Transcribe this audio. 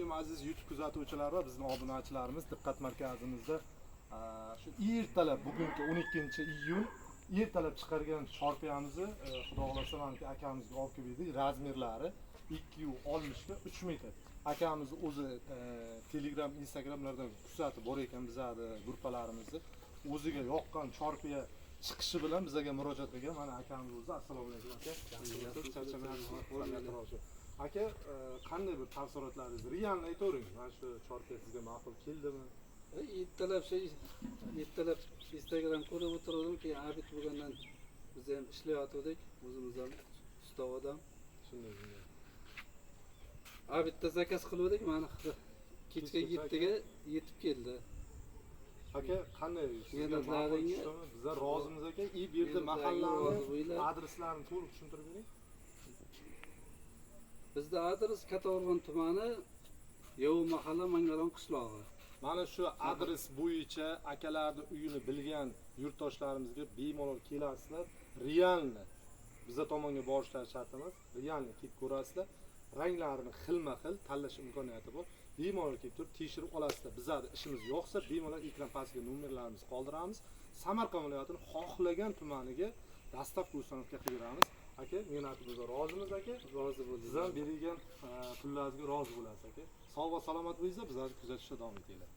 Assalomu alaykum aziz YouTube kuzatuvchilar va bizning obunachilarimiz. Diqqat markazimizda shu ertalab bugungi 12-iyun ertalab chiqargan chorpiyamizni xudo xolasa mana akamizga olib keldik. Razmerlari 260 ga 3 metr. Akamizni o'zi Telegram, Instagramlardan kuzatib bor ekan bizning guruhlarimizni. O'ziga yoqqan chorpiya chiqishi bilan bizga murojaat qilgan. Mana akamiz o'zi assalomu alaykum aka. Aka, qanday bir taassurotlaringiz? Realni aytavering. Mana shu chorpiya sizga ma'qul keldimi? Ertalab Instagram ko'rib o'tirdim, keyin abit bo'lgandan biz ham ishlayotgandik, o'zimiz ham usta odam. Shunday. Abitda zakaz qildik, mana kechga 7 ga yetib keldi. Aka, qanday? Mehnatlaringiz bizlar rozimiz aka. Bu yerda mahallani adreslarini to'liq tushuntirib bering. Bizda adres Kattaqo'rg'on tumani, Yo'q mahalla Mangalon qishlog'i. Mana shu adres bo'yicha akalarni uyini bilgan yurtdoshlarimizga bemalol kelasizlar. Realni bizga tomonga borishlari shart emas. Realni kelib ko'rasizlar. Ranglarini xilma-xil tanlash imkoniyati bor. Bemalol kelib turib tekshirib olasizlar. Bizlarda ishimiz yo'qsa bemalol ekran pastiga nomerlarimizni qoldiramiz. Samarqand viloyatining xohlagan tumaniga dastavka uстановка qilib beramiz. Aka, mehnatimiz rozimiz aka. Rozi bo'ldik. Siz ham berilgan pullaringizga rozi bo'lasiz aka. Sog' va salomat bo'linglar, bizlarni kuzatishda davom etinglar.